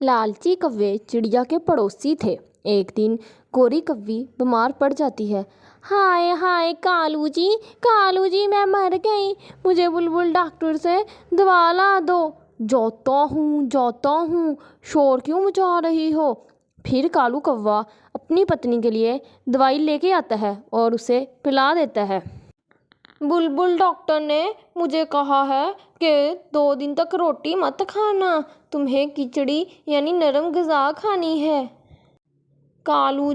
लालची कौवे चिड़िया के पड़ोसी थे। एक दिन गोरी कौवी बीमार पड़ जाती है। हाय हाय कालू जी मैं मर गई, मुझे बुलबुल डॉक्टर से दवा ला दो। जाता हूँ, शोर क्यों मचा रही हो। फिर कालू कौवा अपनी पत्नी के लिए दवाई लेके आता है और उसे पिला देता है। बुलबुल डॉक्टर ने मुझे कहा है कि 2 दिन तक रोटी मत खाना, तुम्हें खिचड़ी यानी नरम ग़िज़ा खानी है। कालू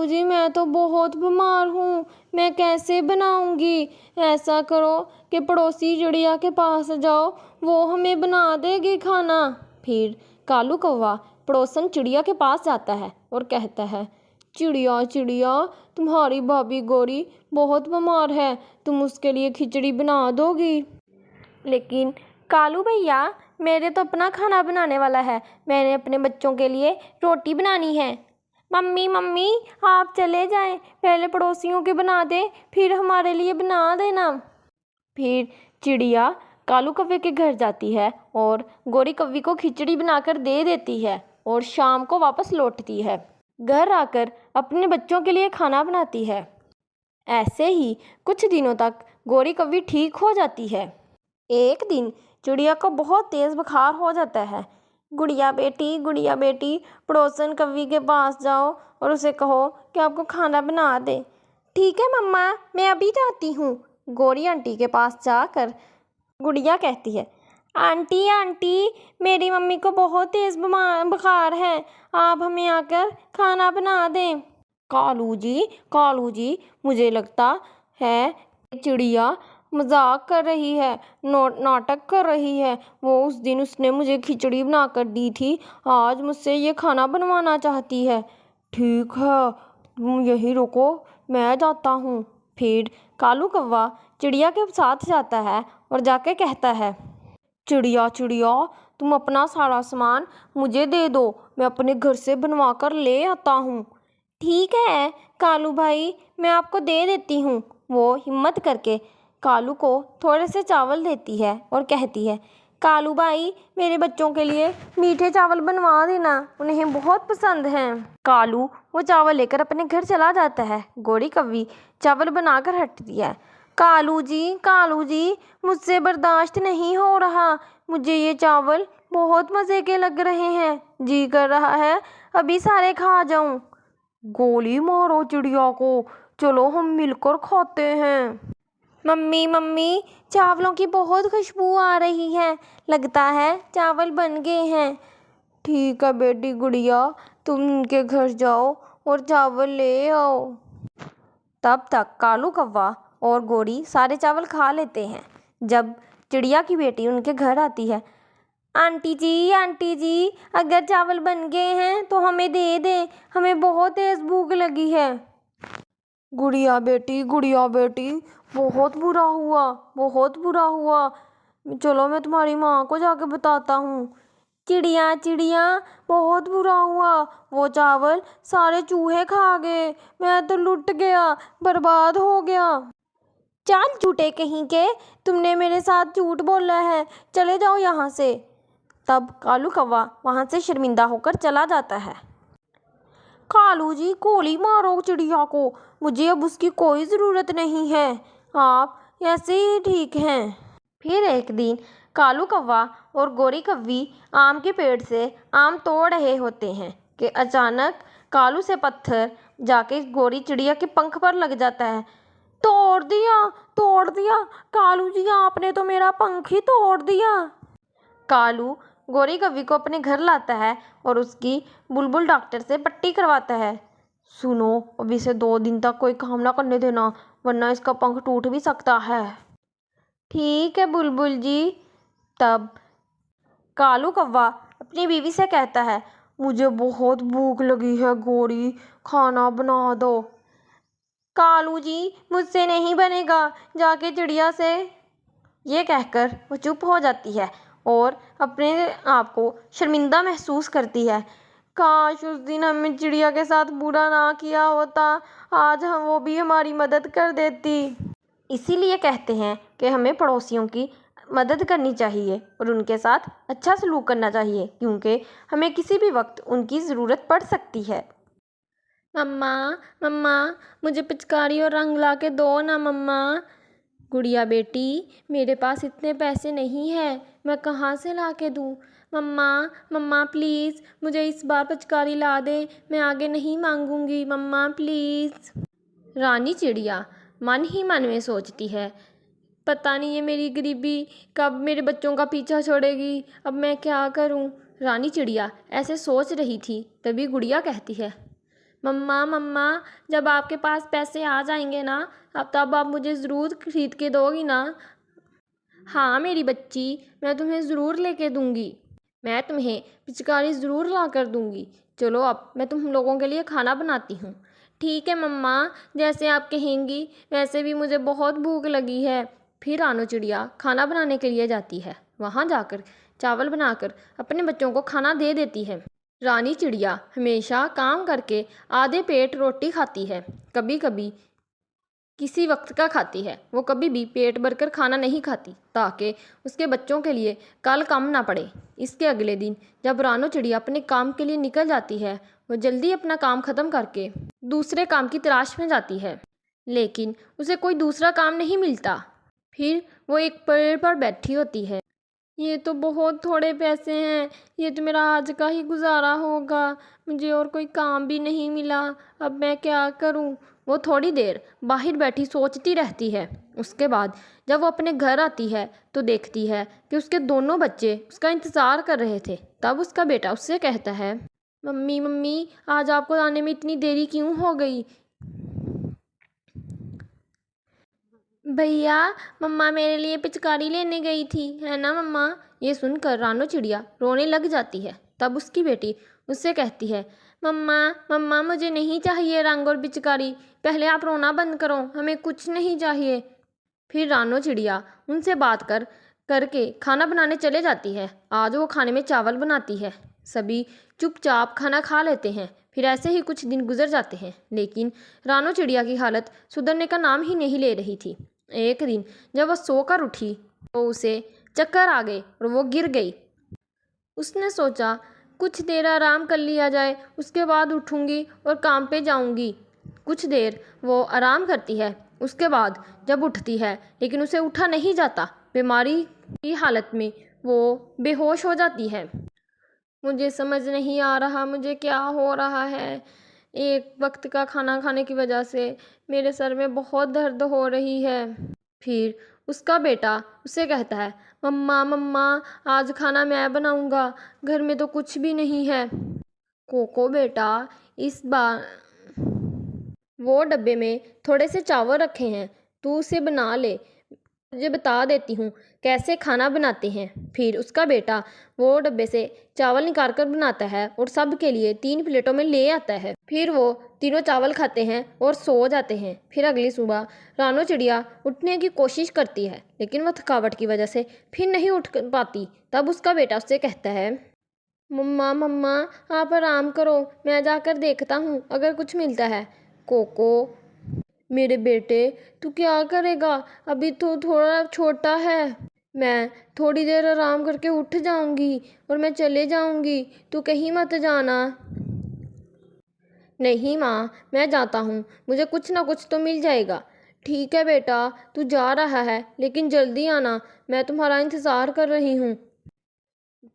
जी मैं तो बहुत बीमार हूँ, मैं कैसे बनाऊँगी। ऐसा करो कि पड़ोसी चिड़िया के पास जाओ, वो हमें बना देगी खाना। फिर कालू कौवा पड़ोसन चिड़िया के पास जाता है और कहता है, चिड़िया तुम्हारी भाभी गोरी बहुत बीमार है, तुम उसके लिए खिचड़ी बना दोगी। लेकिन कालू भैया मेरे तो अपना खाना बनाने वाला है, मैंने अपने बच्चों के लिए रोटी बनानी है। मम्मी आप चले जाएं, पहले पड़ोसियों के बना दे फिर हमारे लिए बना देना। फिर चिड़िया कालू कौवे के घर जाती है और गोरी कौवी को खिचड़ी बनाकर दे देती है और शाम को वापस लौटती है। घर आकर अपने बच्चों के लिए खाना बनाती है। ऐसे ही कुछ दिनों तक गोरी कौवी ठीक हो जाती है। एक दिन चिड़िया को बहुत तेज़ बुखार हो जाता है। गुड़िया बेटी पड़ोसन कौवी के पास जाओ और उसे कहो कि आपको खाना बना दे। ठीक है मम्मा, मैं अभी जाती हूँ। गोरी आंटी के पास जाकर गुड़िया कहती है, आंटी मेरी मम्मी को बहुत तेज़ बुखार है, आप हमें आकर खाना बना दें। कालू जी मुझे लगता है चिड़िया मजाक कर रही है, नाटक कर रही है। वो उस दिन उसने मुझे खिचड़ी बनाकर दी थी, आज मुझसे ये खाना बनवाना चाहती है। ठीक है तुम यहीं रुको, मैं जाता हूँ। फिर कालू कौवा चिड़िया के साथ जाता है और जाके कहता है, चिड़िया तुम अपना सारा सामान मुझे दे दो, मैं अपने घर से बनवा कर ले आता हूँ। ठीक है कालू भाई, मैं आपको दे देती हूँ। वो हिम्मत करके कालू को थोड़े से चावल देती है और कहती है, कालू भाई मेरे बच्चों के लिए मीठे चावल बनवा देना, उन्हें बहुत पसंद हैं। कालू वो चावल लेकर अपने घर चला जाता है। गोरी कौवी चावल बनाकर हटती है। कालू जी मुझसे बर्दाश्त नहीं हो रहा, मुझे ये चावल बहुत मज़े के लग रहे हैं, जी कर रहा है अभी सारे खा जाऊं। गोली मारो चिड़िया को, चलो हम मिलकर खाते हैं। मम्मी चावलों की बहुत खुशबू आ रही है, लगता है चावल बन गए हैं। ठीक है बेटी गुड़िया, तुम उनके घर जाओ और चावल ले आओ। तब तक कालू कौवा और गोरी सारे चावल खा लेते हैं। जब चिड़िया की बेटी उनके घर आती है, आंटी जी अगर चावल बन गए हैं तो हमें दे दें, हमें बहुत तेज़ भूख लगी है। गुड़िया बेटी बहुत बुरा हुआ, चलो मैं तुम्हारी माँ को जाके बताता हूँ। चिड़िया बहुत बुरा हुआ, वो चावल सारे चूहे खा गए, मैं तो लुट गया, बर्बाद हो गया। चाल झूठे कहीं के, तुमने मेरे साथ झूठ बोला है, चले जाओ यहाँ से। तब कालू कौवा वहाँ से शर्मिंदा होकर चला जाता है। कालू जी गोली मारो चिड़िया को, मुझे अब उसकी कोई ज़रूरत नहीं है, आप ऐसे ही ठीक हैं। फिर एक दिन कालू कौवा और गोरी कौवी आम के पेड़ से आम तोड़ रहे होते हैं कि अचानक कालू से पत्थर जाके गोरी चिड़िया के पंख पर लग जाता है। तोड़ दिया कालू जी, आपने तो मेरा पंख ही तोड़ दिया। कालू गोरी कौवी को अपने घर लाता है और उसकी बुलबुल डॉक्टर से पट्टी करवाता है। सुनो, अभी से 2 दिन तक कोई काम ना करने देना, वरना इसका पंख टूट भी सकता है। ठीक है बुलबुल जी। तब कालू कौवा अपनी बीवी से कहता है, मुझे बहुत भूख लगी है गोरी, खाना बना दो। कालू जी मुझसे नहीं बनेगा, जाके चिड़िया से। ये कहकर वो चुप हो जाती है और अपने आप को शर्मिंदा महसूस करती है। काश उस दिन हमें चिड़िया के साथ बुरा ना किया होता, आज वो भी हमारी मदद कर देती। इसीलिए कहते हैं कि हमें पड़ोसियों की मदद करनी चाहिए और उनके साथ अच्छा सलूक करना चाहिए, क्योंकि हमें किसी भी वक्त उनकी ज़रूरत पड़ सकती है। मम्मा मम्मा मुझे पिचकारी और रंग ला के दो ना मम्मा। गुड़िया बेटी, मेरे पास इतने पैसे नहीं हैं, मैं कहाँ से ला के दूँ। मम्मा मम्मा प्लीज़ मुझे इस बार पिचकारी ला दे, मैं आगे नहीं मांगूंगी मम्मा प्लीज़। रानी चिड़िया मन ही मन में सोचती है, पता नहीं ये मेरी गरीबी कब मेरे बच्चों का पीछा छोड़ेगी, अब मैं क्या करूं। रानी चिड़िया ऐसे सोच रही थी, तभी गुड़िया कहती है, मम्मा मम्मा जब आपके पास पैसे आ जाएंगे ना, अब तब आप मुझे ज़रूर खरीद के दोगी ना। हाँ मेरी बच्ची, मैं तुम्हें ज़रूर लेके दूंगी, मैं तुम्हें पिचकारी ज़रूर ला कर दूंगी। चलो अब मैं तुम लोगों के लिए खाना बनाती हूँ। ठीक है मम्मा, जैसे आप कहेंगी, वैसे भी मुझे बहुत भूख लगी है। फिर रानो चिड़िया खाना बनाने के लिए जाती है। वहाँ जाकर चावल बनाकर अपने बच्चों को खाना दे देती है। रानी चिड़िया हमेशा काम करके आधे पेट रोटी खाती है, कभी कभी किसी वक्त का खाती है। वो कभी भी पेट भरकर खाना नहीं खाती, ताकि उसके बच्चों के लिए कल कम ना पड़े। इसके अगले दिन जब रानो चिड़िया अपने काम के लिए निकल जाती है, वो जल्दी अपना काम ख़त्म करके दूसरे काम की तलाश में जाती है, लेकिन उसे कोई दूसरा काम नहीं मिलता। फिर वो एक पेड़ पर बैठी होती है। ये तो बहुत थोड़े पैसे हैं, ये तो मेरा आज का ही गुजारा होगा, मुझे और कोई काम भी नहीं मिला, अब मैं क्या करूं। वो थोड़ी देर बाहर बैठी सोचती रहती है। उसके बाद जब वो अपने घर आती है तो देखती है कि उसके दोनों बच्चे उसका इंतज़ार कर रहे थे। तब उसका बेटा उससे कहता है, मम्मी मम्मी आज आपको आने में इतनी देरी क्यों हो गई। भैया, मम्मा मेरे लिए पिचकारी लेने गई थी, है ना मम्मा। ये सुनकर रानो चिड़िया रोने लग जाती है। तब उसकी बेटी उससे कहती है, मम्मा मम्मा मुझे नहीं चाहिए रंग और पिचकारी, पहले आप रोना बंद करो, हमें कुछ नहीं चाहिए। फिर रानो चिड़िया उनसे बात करके खाना बनाने चले जाती है। आज वो खाने में चावल बनाती है। सभी चुपचाप खाना खा लेते हैं। फिर ऐसे ही कुछ दिन गुजर जाते हैं, लेकिन रानो चिड़िया की हालत सुधरने का नाम ही नहीं ले रही थी। एक दिन जब वह सोकर उठी तो उसे चक्कर आ गए और वो गिर गई। उसने सोचा कुछ देर आराम कर लिया जाए, उसके बाद उठूंगी और काम पे जाऊंगी। कुछ देर वो आराम करती है, उसके बाद जब उठती है लेकिन उसे उठा नहीं जाता। बीमारी की हालत में वो बेहोश हो जाती है। मुझे समझ नहीं आ रहा मुझे क्या हो रहा है। एक वक्त का खाना खाने की वजह से मेरे सर में बहुत दर्द हो रही है। फिर उसका बेटा उसे कहता है, मम्मा मम्मा आज खाना मैं बनाऊंगा, घर में तो कुछ भी नहीं है। कोको बेटा, इस बार वो डब्बे में थोड़े से चावल रखे हैं, तू उसे बना ले, मुझे बता देती हूँ कैसे खाना बनाते हैं। फिर उसका बेटा वो डब्बे से चावल निकाल कर बनाता है और सब के लिए 3 प्लेटों में ले आता है। फिर वो तीनों चावल खाते हैं और सो जाते हैं। फिर अगली सुबह रानो चिड़िया उठने की कोशिश करती है, लेकिन वह थकावट की वजह से फिर नहीं उठ पाती। तब उसका बेटा उससे कहता है, मम्मा मम्मा आप आराम करो, मैं जाकर देखता हूँ अगर कुछ मिलता है। कोको मेरे बेटे, तू क्या करेगा, अभी तो थोड़ा छोटा है, मैं थोड़ी देर आराम करके उठ जाऊंगी और मैं चले जाऊंगी, तू कहीं मत जाना। नहीं माँ, मैं जाता हूँ, मुझे कुछ ना कुछ तो मिल जाएगा। ठीक है बेटा, तू जा रहा है लेकिन जल्दी आना, मैं तुम्हारा इंतज़ार कर रही हूँ।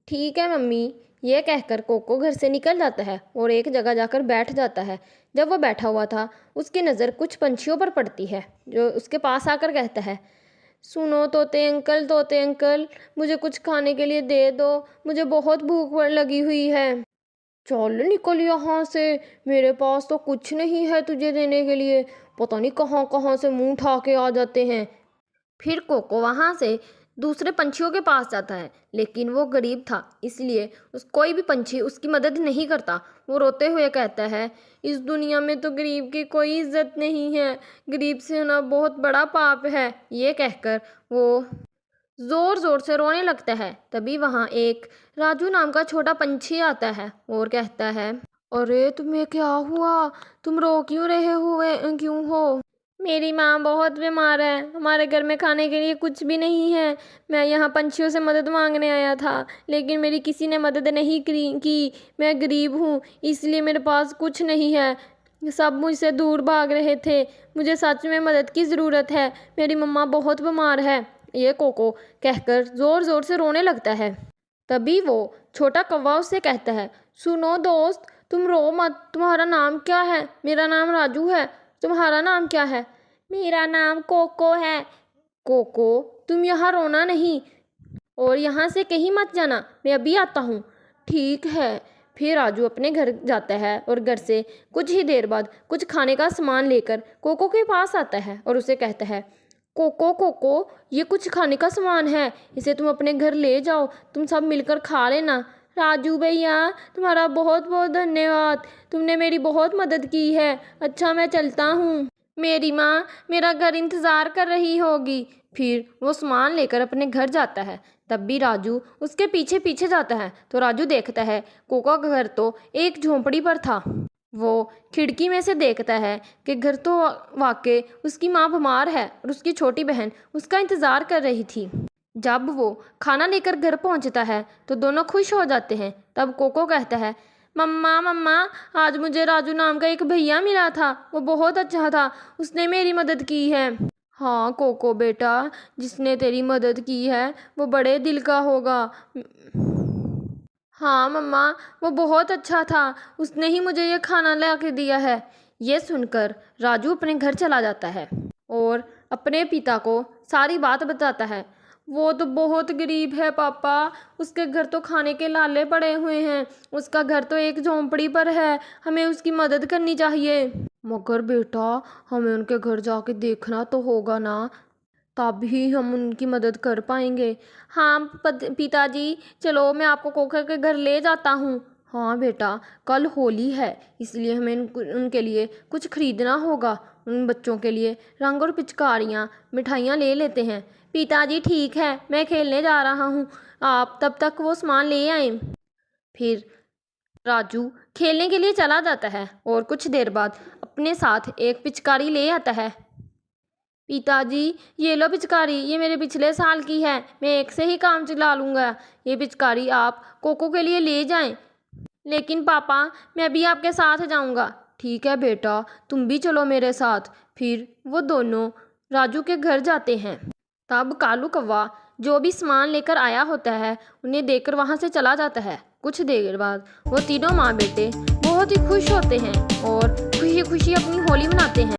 ठीक है मम्मी। यह कहकर कोको घर से निकल जाता है और एक जगह जाकर बैठ जाता है। जब वह बैठा हुआ था, उसकी नज़र कुछ पंछियों पर पड़ती है, जो उसके पास आकर कहता है, सुनो तोते अंकल मुझे कुछ खाने के लिए दे दो, मुझे बहुत भूख लगी हुई है। चल निकल यहाँ से, मेरे पास तो कुछ नहीं है तुझे देने के लिए, पता नहीं कहाँ कहाँ से मुंह उठा के आ जाते हैं। फिर कोको वहाँ से दूसरे पंछियों के पास जाता है, लेकिन वो गरीब था, इसलिए कोई भी पंछी उसकी मदद नहीं करता। वो रोते हुए कहता है, इस दुनिया में तो गरीब की कोई इज्जत नहीं है, गरीब से होना बहुत बड़ा पाप है। ये कहकर वो ज़ोर ज़ोर से रोने लगता है। तभी वहाँ एक राजू नाम का छोटा पंछी आता है और कहता है, अरे तुम्हें क्या हुआ, तुम रो क्यों रहे हुए क्यों हो। मेरी माँ बहुत बीमार है, हमारे घर में खाने के लिए कुछ भी नहीं है। मैं यहाँ पंछियों से मदद मांगने आया था, लेकिन मेरी किसी ने मदद नहीं की। मैं गरीब हूँ, इसलिए मेरे पास कुछ नहीं है। सब मुझसे दूर भाग रहे थे। मुझे सच में मदद की ज़रूरत है, मेरी मम्मा बहुत बीमार है। ये कोको कहकर ज़ोर ज़ोर से रोने लगता है। तभी वो छोटा कौवा उससे कहता है, सुनो दोस्त, तुम रो मत। तुम्हारा नाम क्या है? मेरा नाम राजू है। तुम्हारा नाम क्या है? मेरा नाम कोको है। कोको, तुम यहाँ रोना नहीं और यहाँ से कहीं मत जाना, मैं अभी आता हूँ। ठीक है। फिर राजू अपने घर जाता है और घर से कुछ ही देर बाद कुछ खाने का सामान लेकर कोको के पास आता है और उसे कहता है, कोको कोको, ये कुछ खाने का सामान है, इसे तुम अपने घर ले जाओ, तुम सब मिलकर खा लेना। राजू भैया, तुम्हारा बहुत बहुत धन्यवाद, तुमने मेरी बहुत मदद की है। अच्छा, मैं चलता हूँ। मेरी माँ मेरा घर इंतज़ार कर रही होगी। फिर वो सामान लेकर अपने घर जाता है। तब भी राजू उसके पीछे पीछे जाता है तो राजू देखता है कोको का घर तो एक झोंपड़ी पर था। वो खिड़की में से देखता है कि घर तो वाकई उसकी माँ बीमार है और उसकी छोटी बहन उसका इंतज़ार कर रही थी। जब वो खाना लेकर घर पहुंचता है तो दोनों खुश हो जाते हैं। तब कोको कहता है, मम्मा मम्मा, आज मुझे राजू नाम का एक भैया मिला था, वो बहुत अच्छा था, उसने मेरी मदद की है। हाँ कोको बेटा, जिसने तेरी मदद की है वो बड़े दिल का होगा। हाँ मम्मा, वो बहुत अच्छा था, उसने ही मुझे ये खाना ला के दिया है। ये सुनकर राजू अपने घर चला जाता है और अपने पिता को सारी बात बताता है। वो तो बहुत गरीब है पापा, उसके घर तो खाने के लाले पड़े हुए हैं, उसका घर तो एक झोंपड़ी पर है, हमें उसकी मदद करनी चाहिए। मगर बेटा, हमें उनके घर जाके देखना तो होगा ना, तभी हम उनकी मदद कर पाएंगे। हाँ पिताजी, चलो मैं आपको कोको के घर ले जाता हूँ। हाँ बेटा, कल होली है, इसलिए हमें उनके लिए कुछ खरीदना होगा। उन बच्चों के लिए रंग और पिचकारियाँ, मिठाइयाँ ले लेते हैं। पिताजी ठीक है, मैं खेलने जा रहा हूँ, आप तब तक वो सामान ले आए। फिर राजू खेलने के लिए चला जाता है और कुछ देर बाद अपने साथ एक पिचकारी ले आता है। पिताजी, ये लो पिचकारी, ये मेरे पिछले साल की है, मैं एक से ही काम चला लूँगा। ये पिचकारी आप कोको के लिए ले जाएं। लेकिन पापा, मैं भी आपके साथ जाऊँगा। ठीक है बेटा, तुम भी चलो मेरे साथ। फिर वो दोनों राजू के घर जाते हैं। तब कालू कौवा जो भी सामान लेकर आया होता है उन्हें देकर वहाँ से चला जाता है। कुछ देर बाद वो तीनों माँ बेटे बहुत ही खुश होते हैं और खुशी खुशी अपनी होली मनाते हैं।